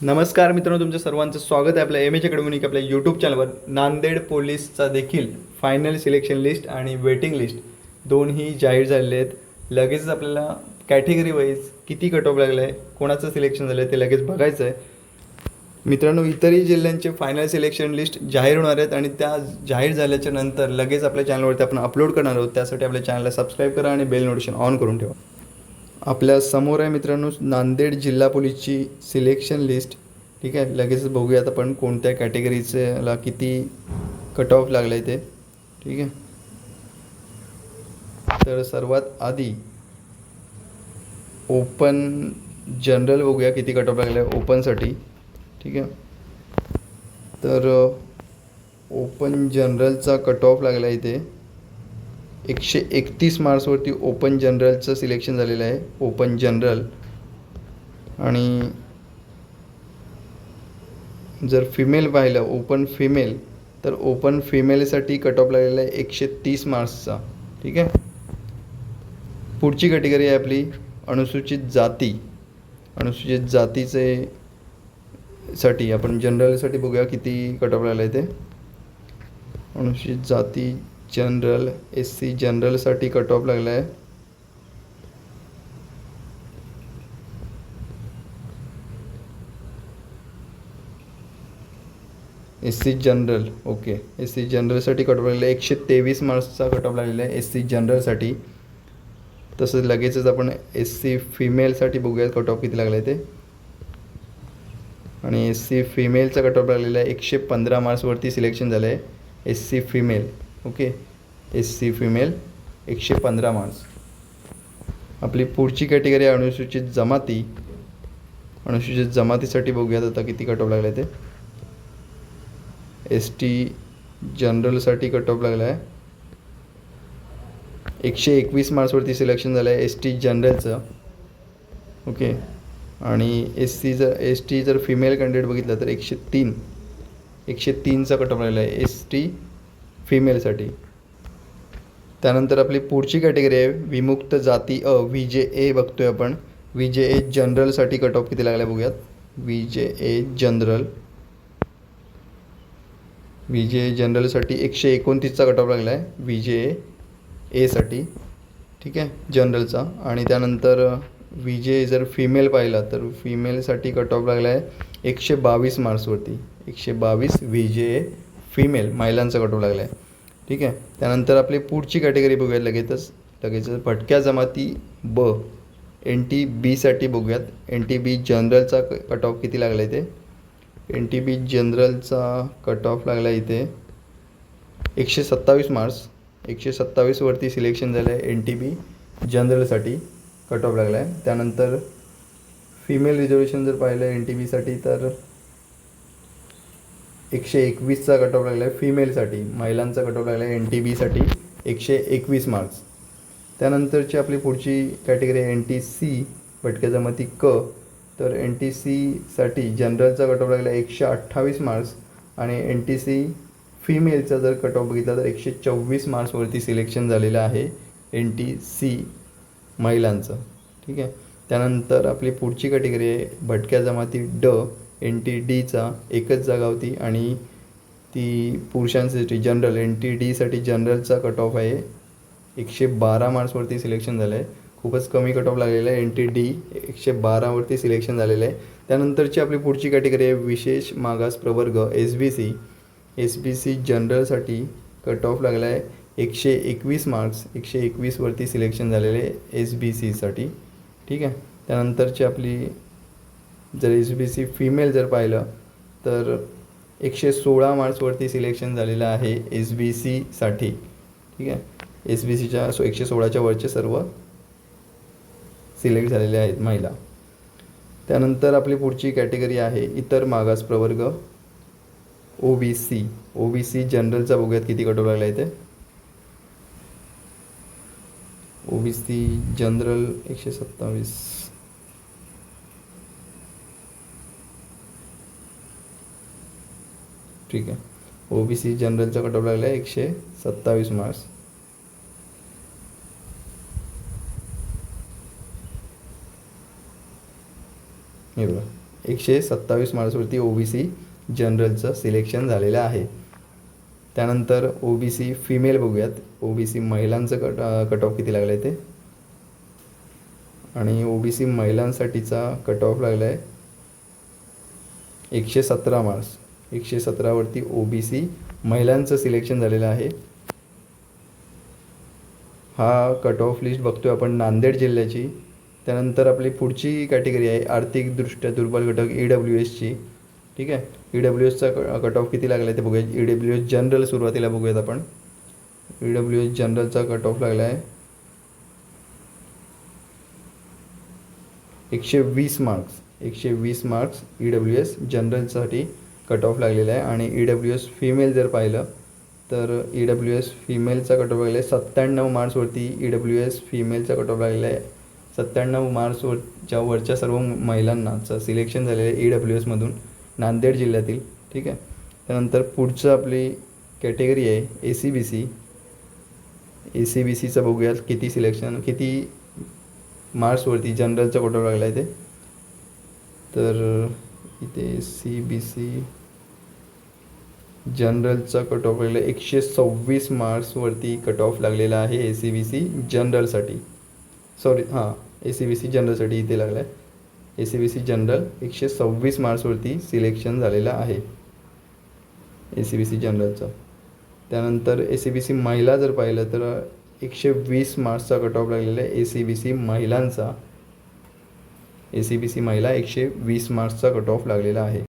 नमस्कार मित्रांनो, तुमच्या सर्वांचं स्वागत आहे आपल्या एम एच अकॅडमी आपल्या यूट्यूब चॅनलवर. नांदेड पोलीसचा देखील फायनल सिलेक्शन लिस्ट आणि वेटिंग लिस्ट दोन्ही जाहीर झालेले आहेत. लगेचच आपल्याला कॅटेगरी वाईज किती कट ऑफ लागलं आहे, कोणाचं सिलेक्शन झालं आहे ते लगेच बघायचं आहे. मित्रांनो, इतरही जिल्ह्यांचे फायनल सिलेक्शन लिस्ट जाहीर होणार आहेत आणि त्या जाहीर झाल्याच्या नंतर लगेच आपल्या चॅनलवरती आपण अपलोड करणार आहोत. त्यासाठी आपल्या चॅनलला सबस्क्राईब करा आणि बेल नोटिफिकेशन ऑन करून ठेवा. आपल्या समोर आहे मित्रांनो नांदेड जिल्हा पोलीसची सिलेक्शन लिस्ट. ठीक आहे, लगेचच बघूयात आपण कोणत्या कॅटेगरीला किती कट ऑफ लागलं आहे ते. ठीक आहे, तर सर्वात आधी ओपन जनरल बघूया किती कट ऑफ लागलं आहे ओपनसाठी. ठीक आहे, तर ओपन जनरलचा कट ऑफ लागला आहे इथे 131 मार्क्सवरती ओपन जनरलचं सिलेक्शन झालेलं आहे. ओपन जनरल आणि जर फिमेल पाहिलं ओपन फिमेल तर ओपन फिमेलसाठी कट ऑफ लागलेला आहे 130 मार्क्सचा. ठीक आहे, पुढची कॅटेगरी आहे आपली अनुसूचित जाती. अनुसूचित जातीचे साठी आपण जनरलसाठी बघूया किती कट ऑफ लागला आहे ते. अनुसूचित जाती जनरल SC जनरलसाठी कट ऑफ लागला आहे SC जनरल. ओके, SC जनरलसाठी कट ऑफ लागलेला आहे 123 मार्क्सचा कट ऑफ लागलेला आहे SC जनरलसाठी. तसंच लगेचच आपण SC फिमेलसाठी बघूया कट ऑफ किती लागला आहे ते. आणि SC फिमेलचा कट ऑफ लागलेला आहे 115 मार्क्सवरती सिलेक्शन झालं आहे SC female. Okay, SC female 115 marks. आपली पुढची कॅटेगरी आहे अनुसूचित जमाती. अनुसूचित जमातीसाठी बघूयात आता किती कट ऑफ लागला आहे ते. ST जनरलसाठी कट ऑफ लागला आहे 121 मार्क्सवरती सिलेक्शन झालं आहे ST जनरलचं. ओके, आणि ST जर फिमेल कॅन्डिडेट बघितलं तर 103चा कट ऑफ लागला आहे ST फिमेलसाठी. त्यानंतर आपली पुढची कॅटेगरी आहे विमुक्त जाती VJA बघतोय आपण. VJA जनरलसाठी कट ऑफ किती लागला बघूयात. VJA जनरलसाठी 129चा कट ऑफ लागला आहे VJA साठी. ठीक आहे, जनरलचा. आणि त्यानंतर VJA जर फिमेल पाहिला तर फिमेलसाठी कट ऑफ लागला आहे 122 मार्क्सवरती. 122 VJA फिमेल महिलांचा कट ऑफ लागला आहे. ठीक आहे, त्यानंतर आपली पुढची कॅटेगरी बघूयात लगेचच भटक्या जमाती NTB साठी बघूयात. NTB जनरलचा कट ऑफ किती लागला आहे ते. NTB जनरलचा कट ऑफ लागला आहे इथे 127 मार्क्स. 127वरती सिलेक्शन झालं आहे NTB जनरलसाठी कट ऑफ लागला आहे. त्यानंतर फिमेल रिझर्वेशन जर पाहिलं NTBसाठी तर 121चा कट ऑफ लागला आहे फिमेलसाठी. महिलांचा कट ऑफ लागला आहे NTBसाठी 121 मार्क्स. त्यानंतरची आपली पुढची कॅटेगरी आहे NTC भटक्या जमाती तर NTCसाठी जनरलचा कट ऑफ लागला आहे 128 मार्क्स. आणि NTC फिमेलचा जर कट ऑफ बघितला तर 124 मार्क्सवरती सिलेक्शन झालेलं आहे NTC महिलांचं. ठीक आहे, त्यानंतर आपली पुढची कॅटेगरी आहे भटक्या जमाती NTDचा एकच जागा होती आणि ती पुरुषांसाठी जनरल. NTDसाठी जनरलचा कट ऑफ आहे 112 मार्क्सवरती सिलेक्शन झालं आहे. खूपच कमी कट ऑफ लागलेला आहे. NTD 112वरती सिलेक्शन झालेलं आहे. त्यानंतरची आपली पुढची कॅटेगरी आहे विशेष मागास प्रवर्ग SBC जनरलसाठी कट ऑफ लागला आहे 121 मार्क्स. 121वरती सिलेक्शन झालेलं आहे SBCसाठी. ठीक आहे, त्यानंतरची आपली जर SBC फिमेल जर पाहिलं तर 116 मार्क्सवरती सिलेक्शन झालेलं आहे SBCसाठी. ठीक आहे, SBCच्या 116च्या वरचे सर्व सिलेक्ट झालेले आहेत महिला. त्यानंतर आपली पुढची कॅटेगरी आहे इतर मागास प्रवर्ग OBC जनरलचा बघूयात किती कट ऑफ लागला आहे ते. OBC general 127. ठीक आहे, OBC जनरलचा कट ऑफ लागला आहे 127 मार्क्स. हे बघा 127 मार्क्सवरती OBC जनरलचं सिलेक्शन झालेलं आहे. त्यानंतर OBC फिमेल बघूयात. OBC महिलांचं कट ऑफ किती लागलं आहे ते. आणि OBC महिलांसाठीचा कट ऑफ लागला आहे 117 मार्क्स. 117वरती OBC महिलांचं सिलेक्शन झालेलं आहे. हा कट ऑफ लिस्ट बघतोय आपण नांदेड जिल्ह्याची. त्यानंतर आपली पुढची कॅटेगरी आहे आर्थिकदृष्ट्या दुर्बल घटक EWSची. ठीक आहे, EWSचा कट ऑफ किती लागला आहे ते बघूया. EWS जनरल सुरुवातीला बघूयात आपण. EWS जनरलचा कट ऑफ लागला आहे 120 मार्क्स. 120 मार्क्स EWS जनरलसाठी कट ऑफ लागलेला आहे. आणि EWS फिमेल जर पाहिलं तर EWS फिमेलचा कट ऑफ लागलेला आहे 97 मार्क्सवरती. EWS फिमेलचा कट ऑफ लागलेला आहे 97 मार्क्सवरच्या वरच्या सर्व महिलांनाचं सिलेक्शन झालेलं आहे EWSमधून नांदेड जिल्ह्यातील. ठीक आहे, त्यानंतर पुढचं आपली कॅटेगरी आहे ACBC. ACBCचं बघूयात किती सिलेक्शन किती मार्क्सवरती जनरलचा कट ऑफ लागला आहे ते. तर इथे ACBC जनरलचा कट ऑफ लागला 126 मार्क्सवरती कट ऑफ लागलेला आहे ACBC जनरलसाठी. ACBC जनरलसाठी इथे लागला आहे. ACBC जनरल 126 मार्क्सवरती सिलेक्शन झालेलं आहे ACBC जनरलचं. त्यानंतर ACBC महिला जर पाहिलं तर 120 मार्क्सचा कट ऑफ लागलेला आहे ACBC महिलांचा. ACBC महिला 120 मार्क्सचा कट ऑफ लागलेला आहे.